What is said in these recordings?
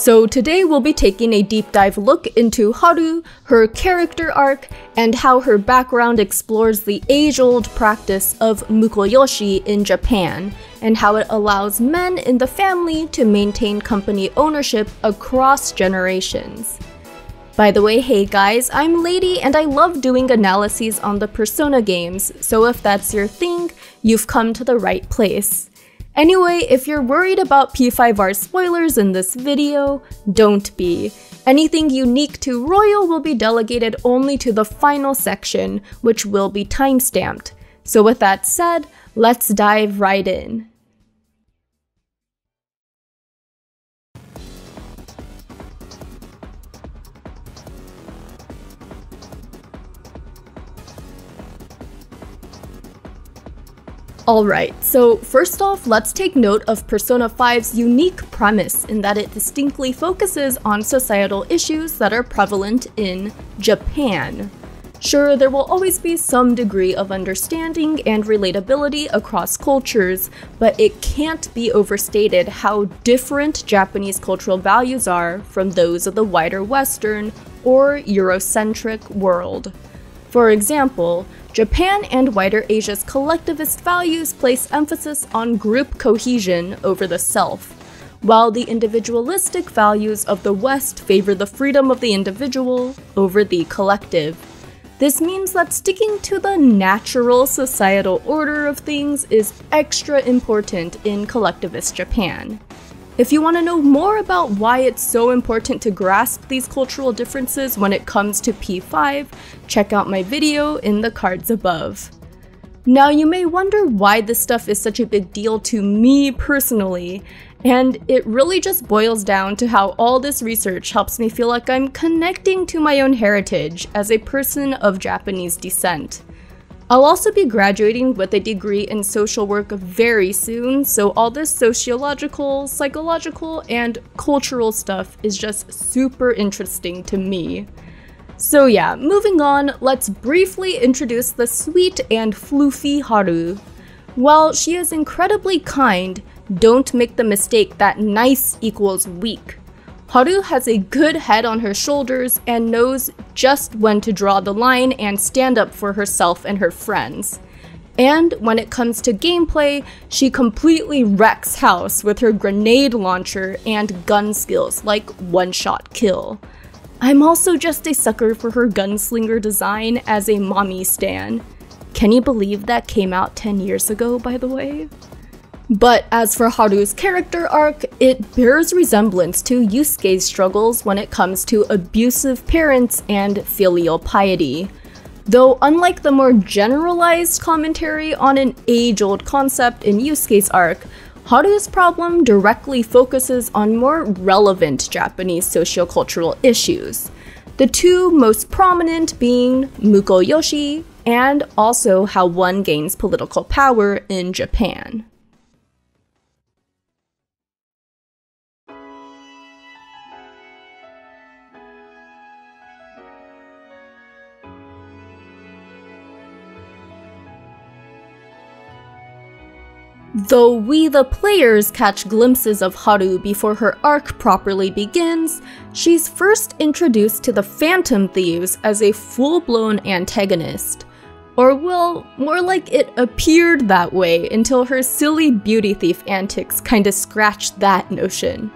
So today we'll be taking a deep dive look into Haru, her character arc, and how her background explores the age-old practice of Mukoyoshi in Japan, and how it allows men in the family to maintain company ownership across generations. By the way, hey guys, I'm Lady and I love doing analyses on the Persona games, so if that's your thing, you've come to the right place. Anyway, if you're worried about P5R spoilers in this video, don't be. Anything unique to Royal will be delegated only to the final section, which will be timestamped. So with that said, let's dive right in. Alright, so first off, let's take note of Persona 5's unique premise in that it distinctly focuses on societal issues that are prevalent in Japan. Sure, there will always be some degree of understanding and relatability across cultures, but it can't be overstated how different Japanese cultural values are from those of the wider Western or Eurocentric world. For example, Japan and wider Asia's collectivist values place emphasis on group cohesion over the self, while the individualistic values of the West favor the freedom of the individual over the collective. This means that sticking to the natural societal order of things is extra important in collectivist Japan. If you want to know more about why it's so important to grasp these cultural differences when it comes to P5, check out my video in the cards above. Now you may wonder why this stuff is such a big deal to me personally, and it really just boils down to how all this research helps me feel like I'm connecting to my own heritage as a person of Japanese descent. I'll also be graduating with a degree in social work very soon, so all this sociological, psychological, and cultural stuff is just super interesting to me. So yeah, moving on, let's briefly introduce the sweet and floofy Haru. While she is incredibly kind, don't make the mistake that nice equals weak. Haru has a good head on her shoulders and knows just when to draw the line and stand up for herself and her friends. And when it comes to gameplay, she completely wrecks house with her grenade launcher and gun skills like one-shot kill. I'm also just a sucker for her gunslinger design as a mommy stan. Can you believe that came out 10 years ago, by the way? But as for Haru's character arc, it bears resemblance to Yusuke's struggles when it comes to abusive parents and filial piety. Though unlike the more generalized commentary on an age-old concept in Yusuke's arc, Haru's problem directly focuses on more relevant Japanese sociocultural issues, the two most prominent being Mukoyoshi and also how one gains political power in Japan. Though we the players catch glimpses of Haru before her arc properly begins, she's first introduced to the Phantom Thieves as a full-blown antagonist. Or well, more like it appeared that way until her silly beauty thief antics kinda scratched that notion.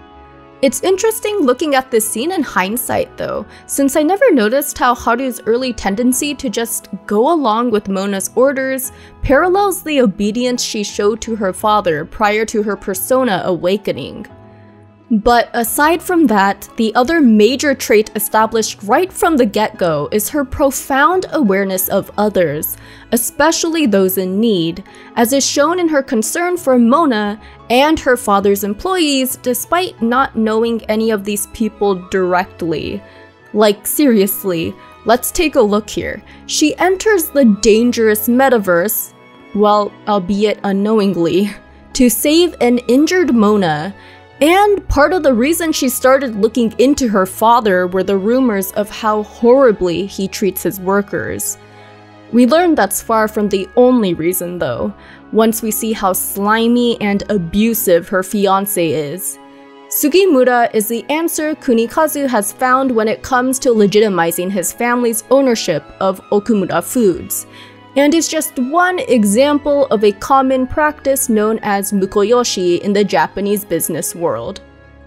It's interesting looking at this scene in hindsight though, since I never noticed how Haru's early tendency to just go along with Mona's orders parallels the obedience she showed to her father prior to her persona awakening. But aside from that, the other major trait established right from the get-go is her profound awareness of others, especially those in need, as is shown in her concern for Mona and her father's employees despite not knowing any of these people directly. Like seriously, let's take a look here. She enters the dangerous metaverse, well, albeit unknowingly, to save an injured Mona. And part of the reason she started looking into her father were the rumors of how horribly he treats his workers. We learn that's far from the only reason though, once we see how slimy and abusive her fiancé is. Sugimura is the answer Kunikazu has found when it comes to legitimizing his family's ownership of Okumura Foods, and is just one example of a common practice known as Mukoyoshi in the Japanese business world.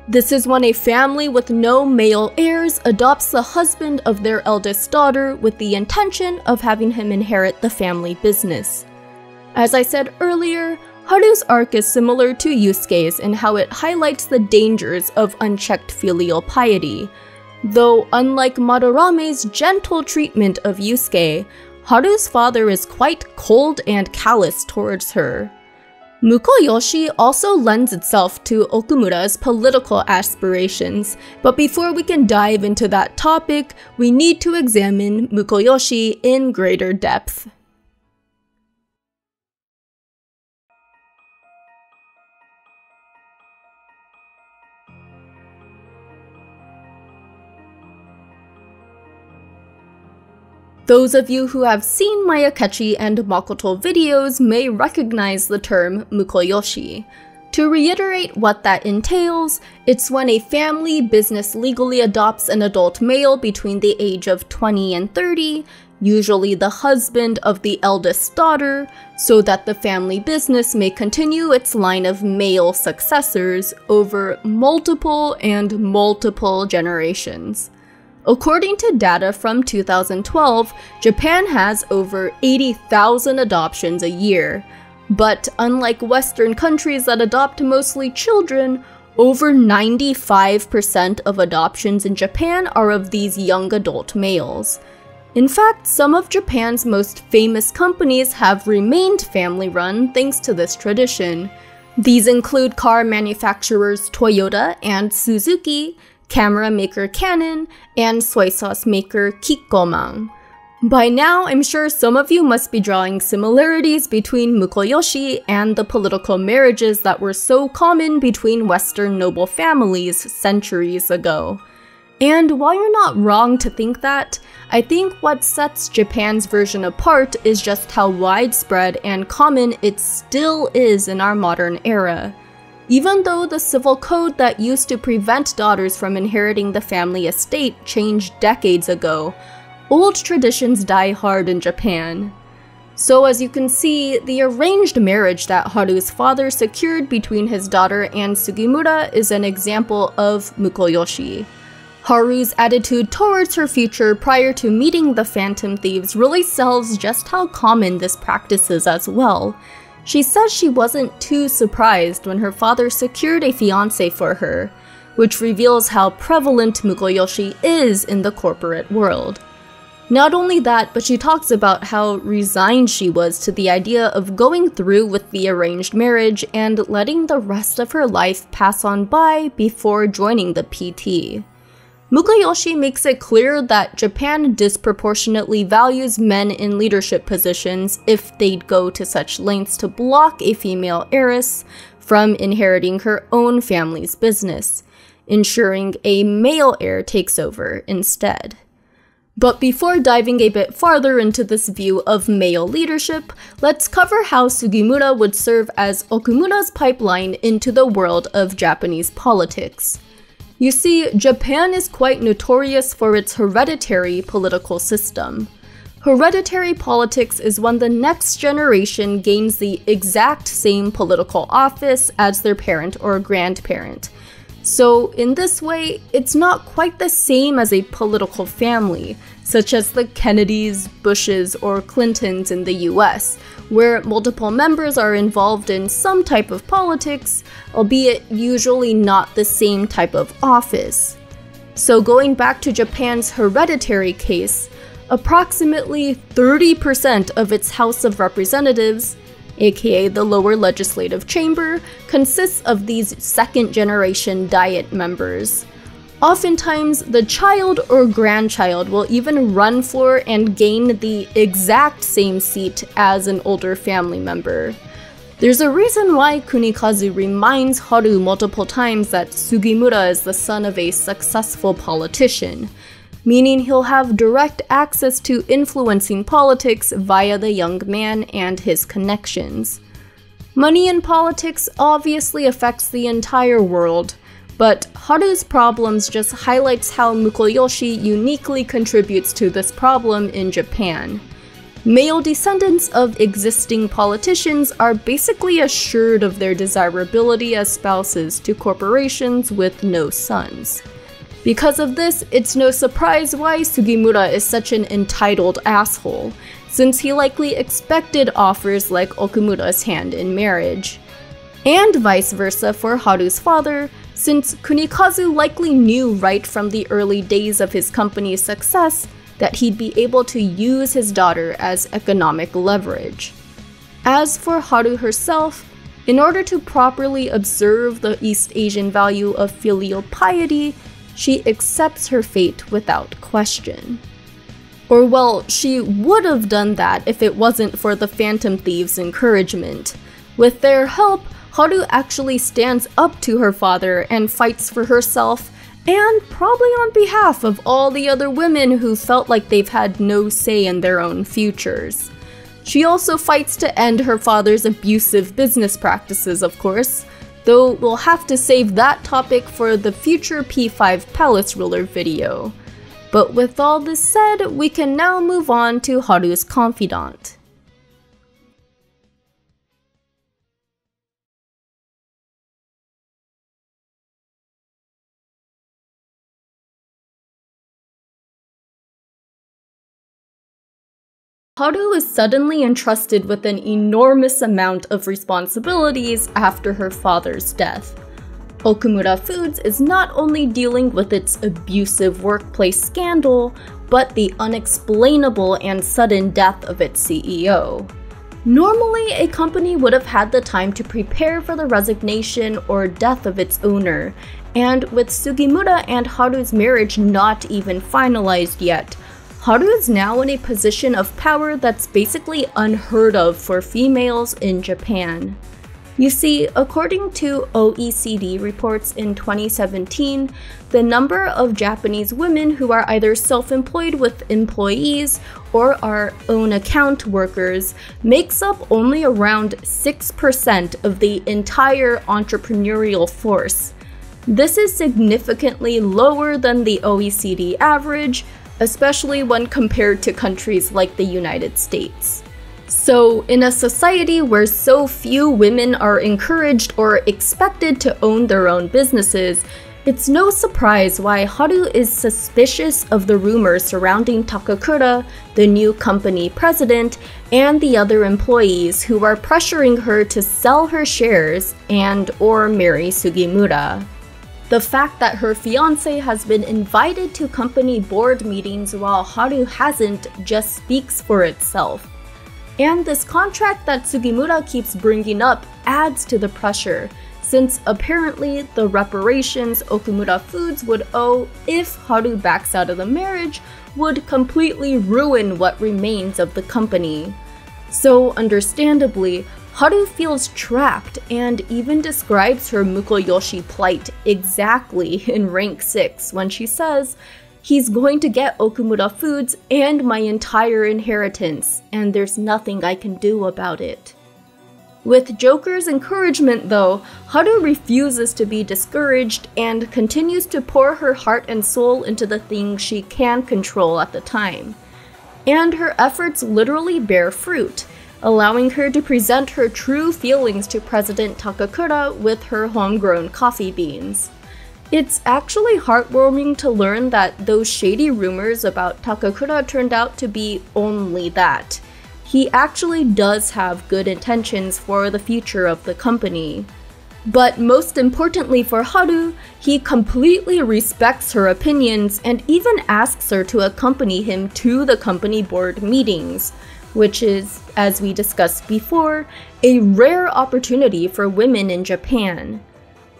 This is when a family with no male heirs adopts the husband of their eldest daughter with the intention of having him inherit the family business. As I said earlier, Haru's arc is similar to Yusuke's in how it highlights the dangers of unchecked filial piety, though unlike Madorame's gentle treatment of Yusuke, Haru's father is quite cold and callous towards her. Mukoyoshi also lends itself to Okumura's political aspirations, but before we can dive into that topic, we need to examine Mukoyoshi in greater depth. Those of you who have seen my Akechi and Makoto videos may recognize the term Mukoyoshi. To reiterate what that entails, it's when a family business legally adopts an adult male between the age of 20 and 30, usually the husband of the eldest daughter, so that the family business may continue its line of male successors over multiple generations. According to data from 2012, Japan has over 80,000 adoptions a year. But unlike Western countries that adopt mostly children, over 95% of adoptions in Japan are of these young adult males. In fact, some of Japan's most famous companies have remained family-run thanks to this tradition. These include car manufacturers Toyota and Suzuki, camera maker Canon, and soy sauce maker Kikkoman. By now, I'm sure some of you must be drawing similarities between Mukoyoshi and the political marriages that were so common between Western noble families centuries ago. And while you're not wrong to think that, I think what sets Japan's version apart is just how widespread and common it still is in our modern era. Even though the civil code that used to prevent daughters from inheriting the family estate changed decades ago, old traditions die hard in Japan. So as you can see, the arranged marriage that Haru's father secured between his daughter and Sugimura is an example of Mukoyoshi. Haru's attitude towards her future prior to meeting the Phantom Thieves really sells just how common this practice is as well. She says she wasn't too surprised when her father secured a fiancé for her, which reveals how prevalent Mukoyoshi is in the corporate world. Not only that, but she talks about how resigned she was to the idea of going through with the arranged marriage and letting the rest of her life pass on by before joining the PT. Mukoyoshi makes it clear that Japan disproportionately values men in leadership positions if they'd go to such lengths to block a female heiress from inheriting her own family's business, ensuring a male heir takes over instead. But before diving a bit farther into this view of male leadership, let's cover how Sugimura would serve as Okumura's pipeline into the world of Japanese politics. You see, Japan is quite notorious for its hereditary political system. Hereditary politics is when the next generation gains the exact same political office as their parent or grandparent. So in this way, it's not quite the same as a political family, such as the Kennedys, Bushes, or Clintons in the US, where multiple members are involved in some type of politics, albeit usually not the same type of office. So going back to Japan's hereditary case, approximately 30% of its House of Representatives, aka the lower legislative chamber, consists of these second-generation Diet members. Oftentimes, the child or grandchild will even run for and gain the exact same seat as an older family member. There's a reason why Kunikazu reminds Haru multiple times that Sugimura is the son of a successful politician, meaning he'll have direct access to influencing politics via the young man and his connections. Money in politics obviously affects the entire world, But Haru's problems just highlights how Mukoyoshi uniquely contributes to this problem in Japan. Male descendants of existing politicians are basically assured of their desirability as spouses to corporations with no sons. Because of this, it's no surprise why Sugimura is such an entitled asshole, since he likely expected offers like Okumura's hand in marriage. And vice versa for Haru's father, since Kunikazu likely knew right from the early days of his company's success that he'd be able to use his daughter as economic leverage. As for Haru herself, in order to properly observe the East Asian value of filial piety, she accepts her fate without question. Or well, she would have done that if it wasn't for the Phantom Thieves' encouragement. With their help, Haru actually stands up to her father and fights for herself, and probably on behalf of all the other women who felt like they've had no say in their own futures. She also fights to end her father's abusive business practices, of course, though we'll have to save that topic for the future P5 Palace Ruler video. But with all this said, we can now move on to Haru's confidant. Haru is suddenly entrusted with an enormous amount of responsibilities after her father's death. Okumura Foods is not only dealing with its abusive workplace scandal, but the unexplainable and sudden death of its CEO. Normally, a company would have had the time to prepare for the resignation or death of its owner, and with Sugimura and Haru's marriage not even finalized yet, Haru is now in a position of power that's basically unheard of for females in Japan. You see, according to OECD reports in 2017, the number of Japanese women who are either self-employed with employees or are own account workers makes up only around 6% of the entire entrepreneurial force. This is significantly lower than the OECD average, especially when compared to countries like the United States. So, in a society where so few women are encouraged or expected to own their own businesses, it's no surprise why Haru is suspicious of the rumors surrounding Takakura, the new company president, and the other employees who are pressuring her to sell her shares and/or marry Sugimura. The fact that her fiancé has been invited to company board meetings while Haru hasn't just speaks for itself. And this contract that Sugimura keeps bringing up adds to the pressure, since apparently the reparations Okumura Foods would owe if Haru backs out of the marriage would completely ruin what remains of the company. So understandably, Haru feels trapped and even describes her Mukoyoshi plight exactly in rank 6 when she says, "He's going to get Okumura Foods and my entire inheritance, and there's nothing I can do about it." With Joker's encouragement though, Haru refuses to be discouraged and continues to pour her heart and soul into the things she can control at the time. And her efforts literally bear fruit, allowing her to present her true feelings to President Takakura with her homegrown coffee beans. It's actually heartwarming to learn that those shady rumors about Takakura turned out to be only that. He actually does have good intentions for the future of the company. But most importantly for Haru, he completely respects her opinions and even asks her to accompany him to the company board meetings, which is, as we discussed before, a rare opportunity for women in Japan.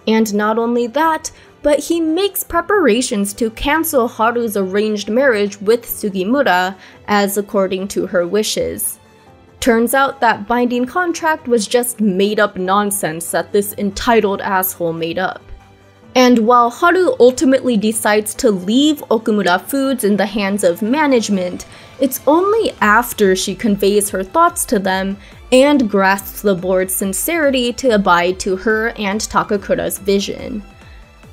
And not only that, but he makes preparations to cancel Haru's arranged marriage with Sugimura, as according to her wishes. Turns out that binding contract was just made-up nonsense that this entitled asshole made up. And while Haru ultimately decides to leave Okumura Foods in the hands of management, it's only after she conveys her thoughts to them and grasps the board's sincerity to abide to her and Takakura's vision.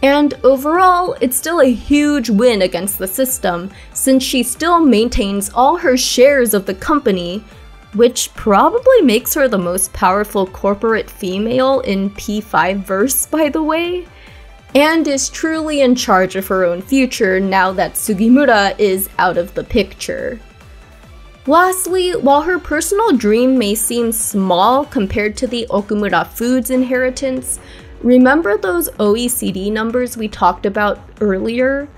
And overall, it's still a huge win against the system, since she still maintains all her shares of the company, which probably makes her the most powerful corporate female in P5 verse, by the way, and is truly in charge of her own future now that Sugimura is out of the picture. Lastly, while her personal dream may seem small compared to the Okumura Foods inheritance, remember those OECD numbers we talked about earlier?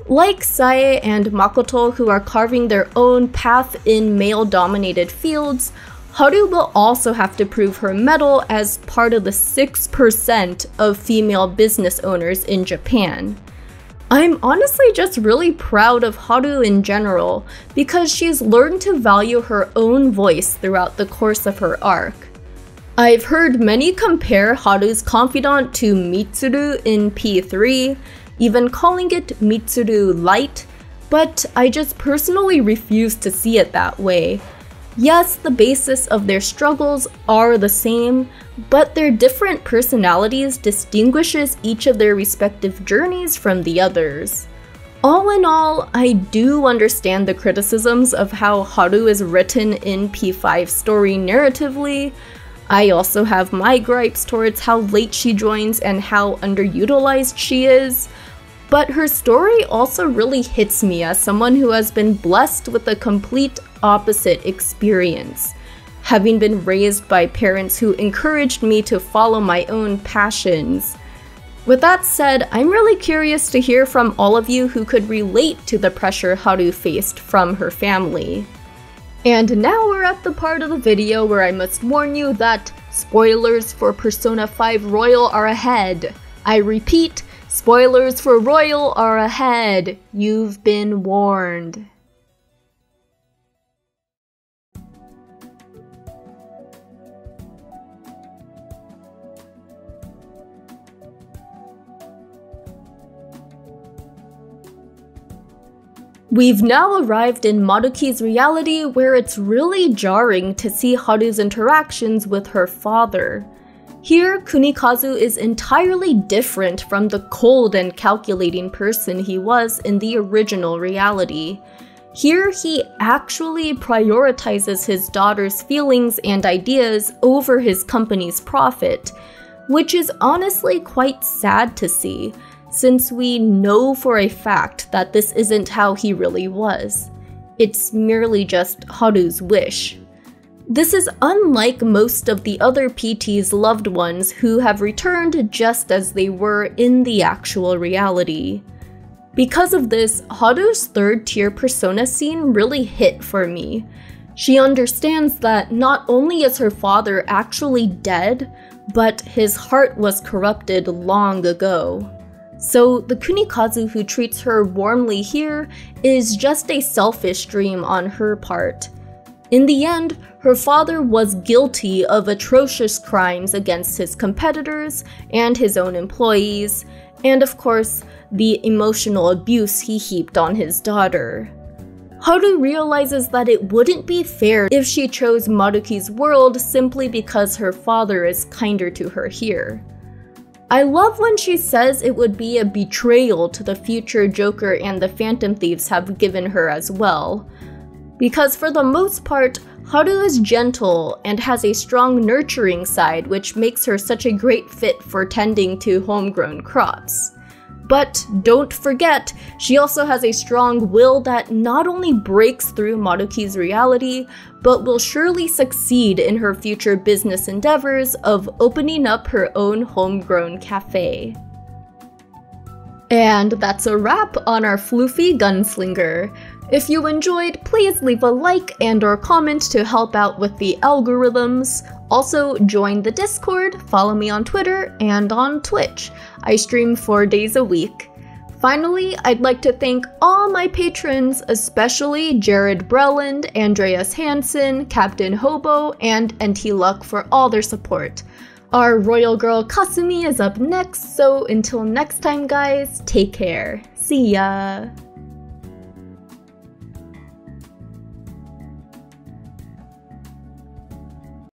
Like Sae and Makoto, who are carving their own path in male-dominated fields, Haru will also have to prove her mettle as part of the 6% of female business owners in Japan. I'm honestly just really proud of Haru in general, because she's learned to value her own voice throughout the course of her arc. I've heard many compare Haru's confidant to Mitsuru in P3, even calling it Mitsuru Light, but I just personally refuse to see it that way. Yes, the basis of their struggles are the same, but their different personalities distinguishes each of their respective journeys from the others. All in all, I do understand the criticisms of how Haru is written in P5 story narratively. I also have my gripes towards how late she joins and how underutilized she is. But her story also really hits me as someone who has been blessed with a complete opposite experience, having been raised by parents who encouraged me to follow my own passions. With that said, I'm really curious to hear from all of you who could relate to the pressure Haru faced from her family. And now we're at the part of the video where I must warn you that spoilers for Persona 5 Royal are ahead. I repeat, spoilers for Royal are ahead. You've been warned. We've now arrived in Maruki's reality where it's really jarring to see Haru's interactions with her father. Here, Kunikazu is entirely different from the cold and calculating person he was in the original reality. Here, he actually prioritizes his daughter's feelings and ideas over his company's profit, which is honestly quite sad to see, since we know for a fact that this isn't how he really was. It's merely just Haru's wish. This is unlike most of the other PT's loved ones who have returned just as they were in the actual reality. Because of this, Haru's third-tier persona scene really hit for me. She understands that not only is her father actually dead, but his heart was corrupted long ago. So the Kunikazu who treats her warmly here is just a selfish dream on her part. In the end, her father was guilty of atrocious crimes against his competitors and his own employees, and of course, the emotional abuse he heaped on his daughter. Haru realizes that it wouldn't be fair if she chose Maruki's world simply because her father is kinder to her here. I love when she says it would be a betrayal to the future Joker and the Phantom Thieves have given her as well. Because for the most part, Haru is gentle and has a strong nurturing side, which makes her such a great fit for tending to homegrown crops. But don't forget, she also has a strong will that not only breaks through Maruki's reality, but will surely succeed in her future business endeavors of opening up her own homegrown cafe. And that's a wrap on our floofy gunslinger. If you enjoyed, please leave a like and or comment to help out with the algorithms. Also, join the Discord, follow me on Twitter, and on Twitch. I stream 4 days a week. Finally, I'd like to thank all my patrons, especially Jared Breland, Andreas Hansen, Captain Hobo, and NT Luck for all their support. Our royal girl Kasumi is up next, so until next time guys, take care. See ya!